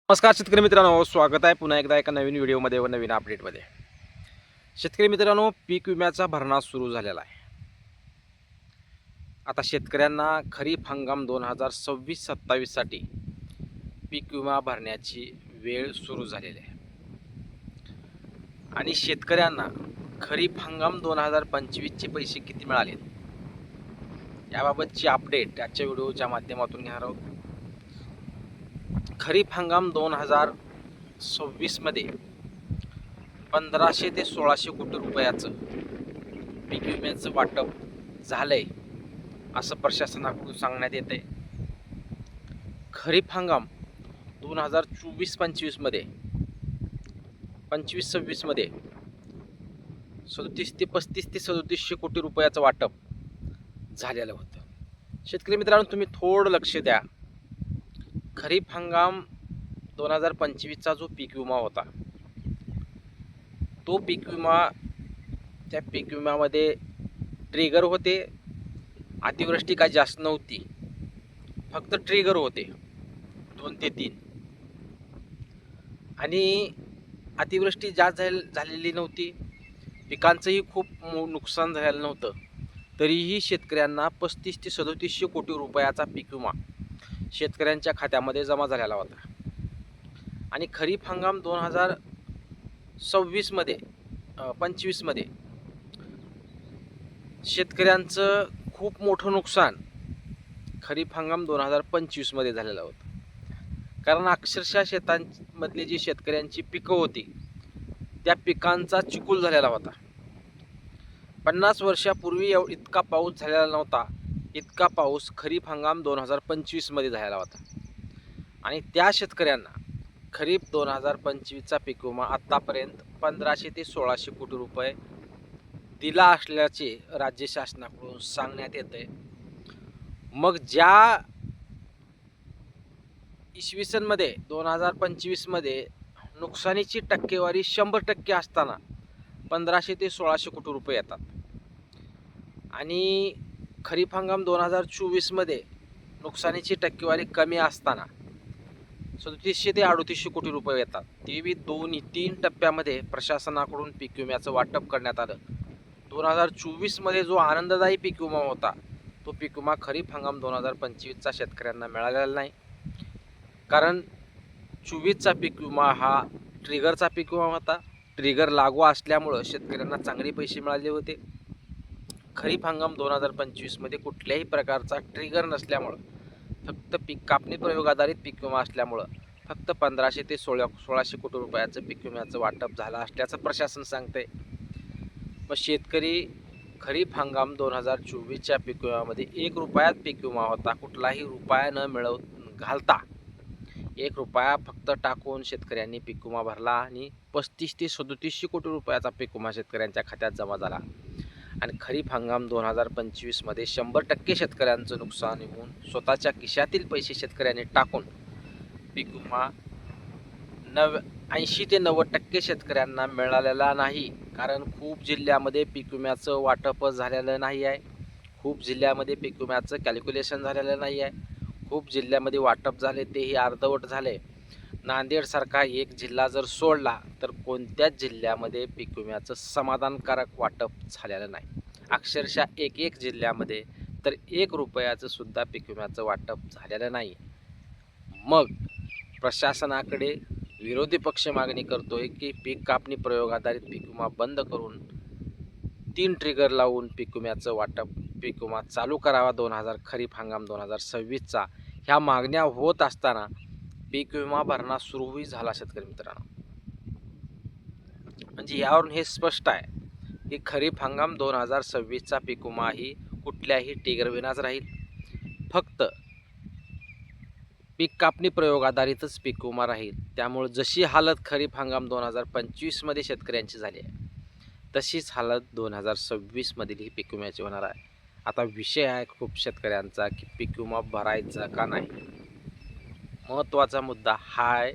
नमस्कार शेतकरी मित्रांनो, स्वागत आहे पुन्हा एकदा एका नवीन व्हिडिओमध्ये व नवीन अपडेटमध्ये. शेतकरी मित्रांनो, पीक विम्याचा भरणा सुरू झालेला आहे. आता शेतकऱ्यांना खरीप हंगाम 2026-27 साठी पीक विमा भरण्याची वेळ सुरू झालेली आहे आणि शेतकऱ्यांना खरीप हंगाम 2025 चे पैसे किती मिळाले याबाबतची अपडेट आजच्या व्हिडिओच्या माध्यमातून घेणार आहोत. खरीप हंगाम 2026 मध्ये 1500 ते 1600 कोटी रुपयाचं पीक विम्याचं वाटप झालंय असं प्रशासनाकडून सांगण्यात येते. खरीप हंगाम 2024-25 मध्ये 25-26 मध्ये 37 ते 35 ते 3700 कोटी रुपयाचं वाटप झालेलं होतं. शेतकरी मित्रांनो, तुम्ही थोडं लक्ष द्या. खरीप हंगाम 2025चा जो पीक विमा होता, तो पीक विमा, त्या पीक विम्यामध्ये ट्रिगर होते. अतिवृष्टी काय जास्त नव्हती, फक्त ट्रिगर होते 2 ते 3 आणि अतिवृष्टी जास्त झालेली नव्हती. पिकांचंही खूप नुकसान झालेलं नव्हतं. तरीही शेतकऱ्यांना 35 ते 3700 कोटी रुपयाचा पीक विमा शेतकऱ्यांच्या खात्यामध्ये जमा झालेला होता. आणि खरीप हंगाम 2026 मध्ये 25 मध्ये शेतकऱ्यांचं खूप मोठं नुकसान खरीप हंगाम 2025 मध्ये झालेलं होतं. कारण अक्षरशः शेतांमधली जी शेतकऱ्यांची पिकं होती, त्या पिकांचा चिखल झालेला होता. 50 वर्षापूर्वी इतका पाऊस झालेला नव्हता. इतका पाऊस खरीप हंगाम 2025 मध्ये झालेला होता. आणि त्या शेतकऱ्यांना खरीप 2025चा पीक विमा आतापर्यंत 1500 ते 1600 कोटी रुपये दिला असल्याचे राज्य शासनाकडून सांगण्यात येते. मग ज्या इसवी सन मध्ये 2025 मध्ये नुकसानीची टक्केवारी 100% असताना 1500 ते 1600 कोटी रुपये येतात आणि खरीप हंगाम 2024 मध्ये नुकसानीची टक्केवारी कमी असताना 3700 ते 3800 कोटी रुपये येतात. ते 3 टप्प्यामध्ये प्रशासनाकडून पीक विम्याचं वाटप करण्यात आलं. 2024 मध्ये जो आनंददायी पीक विमा होता, तो पीक विमा खरीप हंगाम 2025चा शेतकऱ्यांना मिळालेला नाही. कारण 24चा पीक विमा हा ट्रिगरचा पीक विमा होता. ट्रिगर लागू असल्यामुळं शेतकऱ्यांना चांगले पैसे मिळाले होते. खरीप हंगाम 2025 मध्ये कुठल्याही प्रकारचा ट्रिगर नसल्यामुळं, फक्त पीक कापणी प्रयोग आधारित पीक विमा असल्यामुळं फक्त 1500 ते 1600 कोटी रुपयाचं पीक विम्याचं वाटप झालं असल्याचं प्रशासन सांगते. मग शेतकरी खरीप हंगाम 2024च्या पीक विम्यामध्ये 1 रुपयात पीक विमा होता. कुठलाही रुपया न घालता 1 रुपया फक्त टाकून शेतकऱ्यांनी पीक विमा भरला आणि 35 ते 3700 कोटी रुपयाचा पीक विमा शेतकऱ्यांच्या खात्यात जमा झाला. आणि खरीप हंगाम 2025 मध्ये 100% शेतकऱ्यांचं नुकसान होऊन स्वतःच्या खिशातील पैसे शेतकऱ्यांनी टाकून पीक विमा 80 ते 90% शेतकऱ्यांना मिळालेला नाही. कारण खूप जिल्ह्यामध्ये पीक विम्याचं वाटप झालेलं नाही आहे. खूप जिल्ह्यामध्ये पीक विम्याचं कॅल्क्युलेशन झालेलं नाही आहे. खूप जिल्ह्यामध्ये वाटप झाले तेही अर्धवट झाले. नांदेडसारखा एक जिल्हा जर सोडला तर कोणत्याच जिल्ह्यामध्ये पीक विम्याचं समाधानकारक वाटप झालेलं नाही. अक्षरशः एक जिल्ह्यामध्ये तर 1 रुपयाचं सुद्धा पीक विम्याचं वाटप झालेलं नाही. मग प्रशासनाकडे विरोधी पक्ष मागणी करतोय की पीक कापणी प्रयोग आधारित पीक विमा बंद करून 3 ट्रिगर लावून पीक विम्याचं वाटप, पीक विमा चालू करावा खरीप हंगाम 2026चा. ह्या मागण्या होत असताना पीक विमा भरणा सुरूही झाला. शेतकरी मित्रांनो, म्हणजे यावरून हे स्पष्ट आहे की खरीप हंगाम 2026चा पीक विमा ही कुठल्याही ट्रिगर विनाच राहील. फक्त पीक कापणी प्रयोग आधारितच पीक विमा राहील. त्यामुळे जशी हालत खरीप हंगाम 2025 मध्ये शेतकऱ्यांची झाली आहे, तशीच हालत 2026 मधील पीक विम्याची होणार आहे. आता विषय आहे खूप शेतकऱ्यांचा की पीक विमा भरायचा का नाही. महत्त्वाचा मुद्दा हा आहे,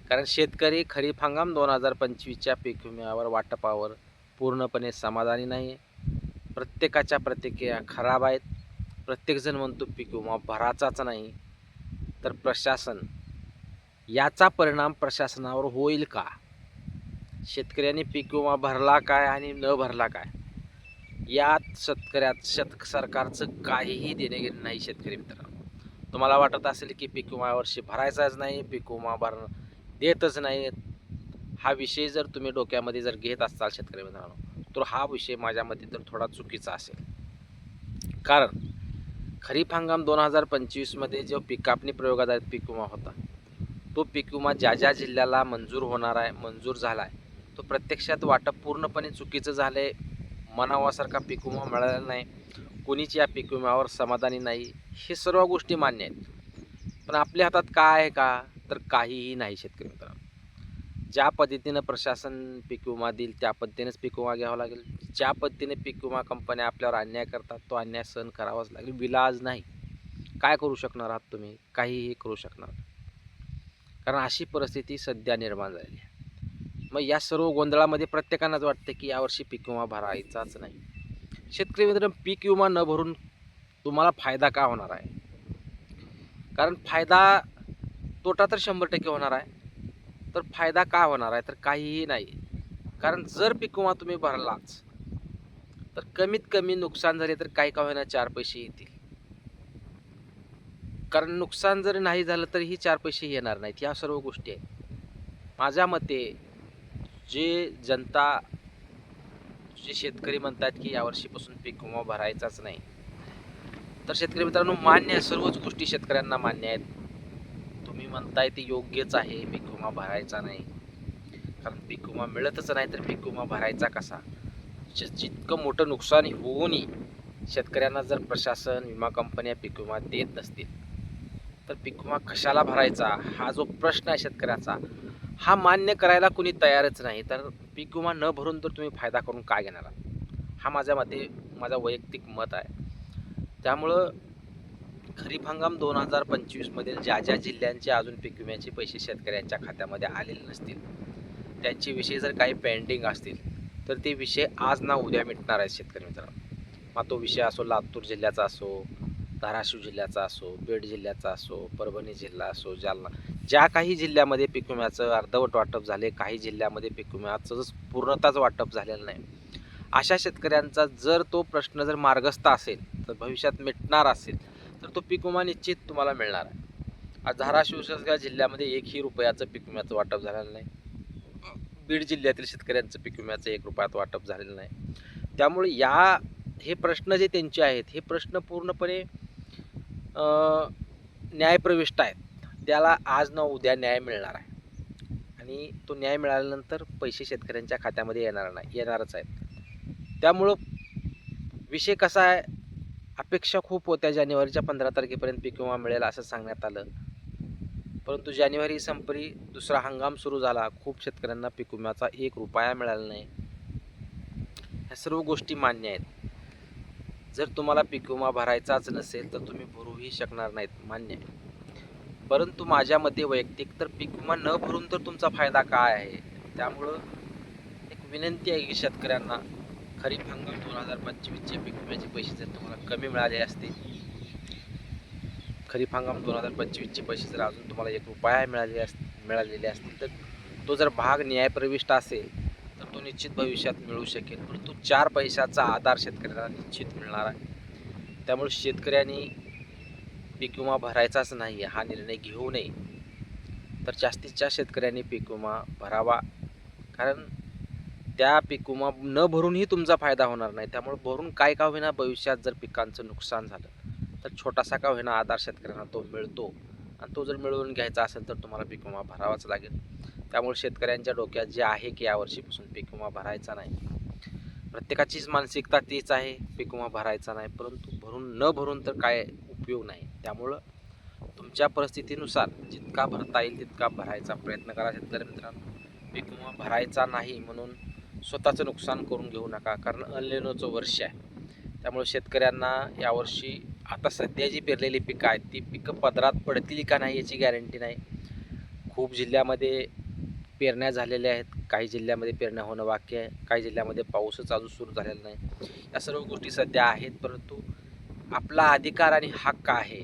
कारण शेतकरी खरीप हंगाम 2025च्या पीक विम्यावर वाटपावर पूर्णपणे समाधानी नाही. प्रत्येकाच्या प्रतिक्रिया खराब आहेत. प्रत्येकजण म्हणतो पीक विमा भराचाच नाही. तर प्रशासन याचा परिणाम प्रशासनावर होईल का? शेतकऱ्यांनी पीक विमा भरला काय आणि न भरला काय, यात सरकारचं काहीही देणेघेणे नाही. शेतकरी मित्रांनो, तुम्हाला वाटत असेल की पीक विमा यावर्षी भरायचाच नाही, पीक विमा देतच नाही, हा विषय जर तुम्ही डोक्यामध्ये जर घेत असाल शेतकरी मित्रांनो, तर हा विषय माझ्या मते तर थोडा चुकीचा असेल. कारण खरीप हंगाम 2025मध्ये जो पीक कापणी प्रयोगाधारित पीक विमा होता, तो पीक विमा ज्या ज्या जिल्ह्याला मंजूर झाला आहे, तो प्रत्यक्षात वाटप पूर्णपणे चुकीचं झालं आहे. मनावासारखा पीक विमा मिळालेला नाही, कोणीच या पीक विम्यावर समाधानी नाही, हे सर्व गोष्टी मान्य आहेत. पण आपल्या हातात काय आहे का, तर काहीही नाही. शेतकरी मित्रांनो, ज्या पद्धतीनं प्रशासन पीक विमा देईल त्या पद्धतीनेच पीक विमा घ्यावा लागेल. ज्या पद्धतीने पीक विमा कंपन्या आपल्यावर अन्याय करतात, तो अन्याय सहन करावाच लागेल, विलाज नाही. काय करू शकणार आहात तुम्ही? काहीही करू शकणार, कारण अशी परिस्थिती सध्या निर्माण झाली आहे. मग या सर्व गोंधळामध्ये प्रत्येकांनाच वाटते की यावर्षी पीक विमा भरायचाच नाही. शेतकरी मित्र, पीक विमा न भरून तुम्हाला फायदा का होणार आहे? कारण तोटा तर 100% होणार आहे. तर फायदा का होणार आहे? तर काहीही नाही. कारण जर पीक विमा तुम्ही भरलाच तर कमीत कमी नुकसान झाले तर काही का होईना 4 पैसे येतील. कारण नुकसान जर नाही झालं तर ही 4 पैसे येणार नाहीत. या सर्व गोष्टी आहेत. माझ्या मते जे शेतकरी म्हणतात की यावर्षीपासून पीक विमा भरायचाच नाही, तर शेतकरी मित्रांनो, मान्य आहे, सर्वच गोष्टी शेतकऱ्यांना मान्य आहेत. तुम्ही म्हणताय ते योग्यच आहे, पीक विमा भरायचा नाही. कारण पीक विमा मिळतच नाही तर पीक विमा भरायचा कसा? जितकं मोठं नुकसान होऊनही शेतकऱ्यांना जर प्रशासन, विमा कंपन्या पीक विमा देत नसतील तर पीक विमा कशाला भरायचा, हा जो प्रश्न आहे शेतकऱ्याचा, हा मान्य करायला कुणी तयारच नाही. तर पीक विमा न भरून तर तुम्ही फायदा करून काय घेणार? हा माझ्या मते माझा वैयक्तिक मत आहे. त्यामुळं खरीप हंगाम 2025 मधील ज्या ज्या जिल्ह्यांचे अजून पीक विम्याचे पैसे शेतकऱ्यांच्या खात्यामध्ये आलेले नसतील, त्यांचे विषय जर काही पेंडिंग असतील तर ते विषय आज ना उद्या मिटणार आहेत. शेतकरी मित्रांनो, मग तो विषय असो लातूर जिल्ह्याचा असो, धाराशिव जिल्ह्याचा असो, बीड जिल्ह्याचा असो, परभणी जिल्हा असो, जालना, ज्या काही जिल्ह्यामध्ये पीक विम्याचं अर्धवट वाटप झाले, काही जिल्ह्यामध्ये पीक विम्याचं पूर्णताच वाटप झालेलं नाही, अशा शेतकऱ्यांचा जर तो प्रश्न जर मार्गस्थ असेल, तर भविष्यात मिटणार असेल, तर तो पीक विमा निश्चित तुम्हाला मिळणार आहे. आज धाराशिव जिल्ह्यामध्ये एकही रुपयाचं पीक विम्याचं वाटप झालेलं नाही. बीड जिल्ह्यातील शेतकऱ्यांचं पीक विम्याचं 1 रुपयात वाटप झालेलं नाही. त्यामुळे हे प्रश्न जे त्यांचे आहेत, हे प्रश्न पूर्णपणे न्यायप्रविष्ट आहेत. त्याला आज न उद्या न्याय मिळणार आहे आणि तो न्याय मिळाल्यानंतर पैसे शेतकऱ्यांच्या खात्यामध्ये येणारच आहेत. त्यामुळं विषय कसा आहे, अपेक्षा खूप होत्या जानेवारीच्या 15 तारखेपर्यंत पीक विमा मिळेल असं सांगण्यात आलं, परंतु जानेवारी संपली, दुसरा हंगाम सुरू झाला, खूप शेतकऱ्यांना पीक विम्याचा 1 रुपया मिळाला नाही. ह्या सर्व गोष्टी मान्य आहेत. जर तुम्हाला पीक विमा भरायचाच नसेल तर तुम्ही भरूही शकणार नाहीत, मान्य आहे. परंतु माझ्या मते वैयक्तिक तर पीक विमा न भरून तर तुमचा फायदा काय आहे? त्यामुळं एक विनंती आहे की शेतकऱ्यांना, खरीप हंगाम 2025चे पीक विम्याचे पैसे जर तुम्हाला कमी मिळाले असतील, खरीप हंगाम 2025चे पैसे जर अजून तुम्हाला 1 रुपया मिळालेले असतील, तर तो जर भाग न्यायप्रविष्ट असेल तर तो निश्चित भविष्यात मिळू शकेल. परंतु 4 पैशाचा आधार शेतकऱ्याला निश्चित मिळणार आहे. त्यामुळे शेतकऱ्यांनी पीक विमा भरायचाच नाही हा निर्णय घेऊ नये, तर जास्तीत जास्त शेतकऱ्यांनी पीक विमा भरावा. कारण त्या पीक विमा न भरूनही तुमचा फायदा होणार नाही. त्यामुळे भरून काय का होईना भविष्यात जर पिकांचं नुकसान झालं तर छोटासा का होईना आधार शेतकऱ्यांना तो मिळतो, आणि तो जर मिळवून घ्यायचा असेल तर तुम्हाला पीक विमा भरावाच लागेल. त्यामुळे शेतकऱ्यांच्या डोक्यात जे आहे की यावर्षीपासून पीक विमा भरायचा नाही, प्रत्येकाचीच मानसिकता तीच आहे, पीक विमा भरायचा नाही. परंतु न भरून तर काय उपयोग नाही. त्यामुळं तुमच्या परिस्थितीनुसार जितका भरता येईल तितका भरायचा प्रयत्न करा. शेतकरी मित्रांनो, पीक विमा भरायचा नाही म्हणून स्वतःचं नुकसान करून घेऊ नका, कारण अल्निनोचं वर्ष आहे. त्यामुळे शेतकऱ्यांना यावर्षी आता सध्या जी पेरलेली पिकं आहेत ती पिकं पदरात पडतील का नाही याची गॅरंटी नाही. खूप जिल्ह्यामध्ये पेरण्या झालेल्या आहेत, काही जिल्ह्यामध्ये पेरण्या होणं बाकी आहे, काही जिल्ह्यामध्ये पाऊसच अजून सुरू झालेला नाही. या सर्व गोष्टी सध्या आहेत, परंतु आपला अधिकार आणि हक्क आहे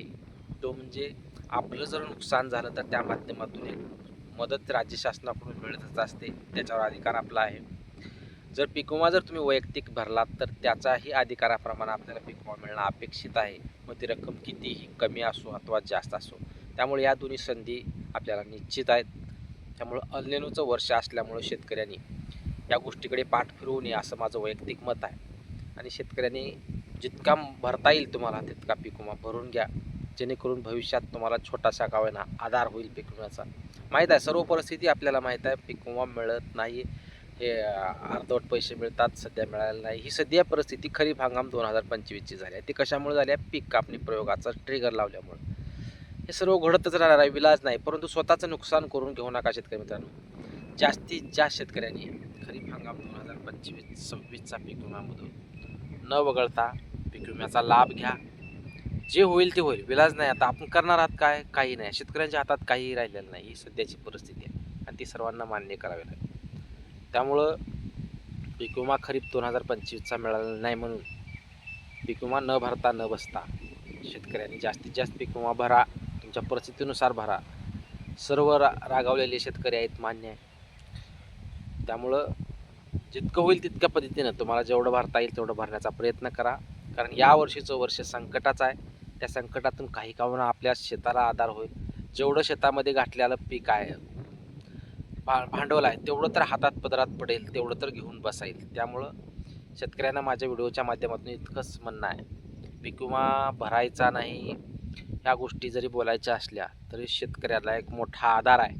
तो म्हणजे आपलं जर नुकसान झालं तर त्या माध्यमातून एक मदत राज्य शासनाकडून मिळतच असते, त्याच्यावर अधिकार आपला आहे. जर पीक विमा जर तुम्ही वैयक्तिक भरलात तर त्याचाही अधिकाराप्रमाणे आपल्याला पीक विमा मिळणं अपेक्षित आहे. मग ती रक्कम कितीही कमी असो अथवा जास्त असो, त्यामुळे या दोन्ही संधी आपल्याला निश्चित आहेत. त्यामुळं अल्निनोचं वर्ष असल्यामुळं शेतकऱ्यांनी या गोष्टीकडे पाठ फिरवू नये असं माझं वैयक्तिक मत आहे. आणि शेतकऱ्यांनी जितका भरता येईल तुम्हाला तितका पीक विमा भरून घ्या, जेणेकरून भविष्यात तुम्हाला छोटासा का होईना आधार होईल पीक विम्याचा. माहीत आहे सर्व परिस्थिती आपल्याला माहीत आहे, पीक विमा मिळत नाही, हे अर्धवट पैसे मिळतात, सध्या मिळालेलं नाही. ही सध्या परिस्थिती खरीप हंगाम 2025ची झाली आहे. ती कशामुळे झाली आहे? पीक कापणी प्रयोगाचा ट्रिगर लावल्यामुळे. हे सर्व घडतच राहणार आहे, विलाज नाही. परंतु स्वतःचं नुकसान करून घेऊ नका शेतकरी मित्रांनो. जास्तीत जास्त शेतकऱ्यांनी खरीप हंगाम 2025-26चा पीक विम्यामधून न वगळता पीक विम्याचा लाभ घ्या. जे होईल ते होईल, विलाज नाही. आता आपण करणार आहात काय? काही नाही. शेतकऱ्यांच्या हातात काहीही राहिलेलं नाही. ही सध्याची परिस्थिती आहे आणि ती सर्वांना मान्य करावी लागेल. त्यामुळं पीक विमा खरीप 2025चा मिळाला नाही म्हणून पीक विमा न भरता न बसता शेतकऱ्यांनी जास्तीत जास्त पीक विमा भरा, तुमच्या परिस्थितीनुसार भरा. सर्व रागावलेले शेतकरी आहेत, मान्य आहे. त्यामुळं जितकं होईल तितक्या पद्धतीनं तुम्हाला जेवढं भरता येईल तेवढं भरण्याचा प्रयत्न करा. कारण या वर्षीचं वर्ष संकटाचं आहे. त्या संकटातून काही का होईना आपल्या शेताला आधार होईल. जेवढं शेतामध्ये घातलेलं पीक आहे, भांडवल आहे, तेवढं तर हातात पदरात पडेल, तेवढं तर घेऊन बसा येईल. त्यामुळं शेतकऱ्यांना माझ्या व्हिडिओच्या माध्यमातून इतकंच म्हणणं आहे, पीक विमा भरायचा नाही ह्या गोष्टी जरी बोलायच्या असल्या तरी शेतकऱ्याला एक मोठा आधार आहे.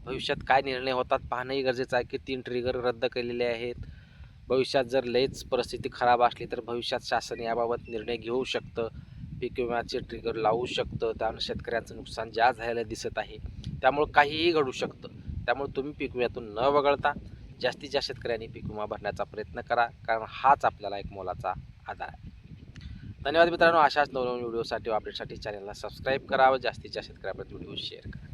भविष्यात काय निर्णय होतात पाहणंही गरजेचं आहे की 3 ट्रिगर रद्द केलेले आहेत. भविष्यात जर लयच परिस्थिती खराब असली तर भविष्यात शासन याबाबत निर्णय घेऊ शकतं, पीक विम्याचे ट्रिगर लावू शकतं. त्यामुळे शेतकऱ्यांचं नुकसान जास्त झालेलं दिसत आहे. त्यामुळे काहीही घडू शकतं. त्यामुळे तुम्ही पीक विम्यातून न वगळता जास्तीत जास्त शेतकऱ्यांनी पीक विमा भरण्याचा प्रयत्न करा, कारण हाच आपल्याला एक मोलाचा आधार आहे. धन्यवाद मित्रांनो. अशाच नवनवीन व्हिडिओसाठी व अपडेटसाठी चॅनलला सबस्क्राईब करा व जास्तीत जास्त शेतकऱ्यांपर्यंत व्हिडिओ शेअर करा.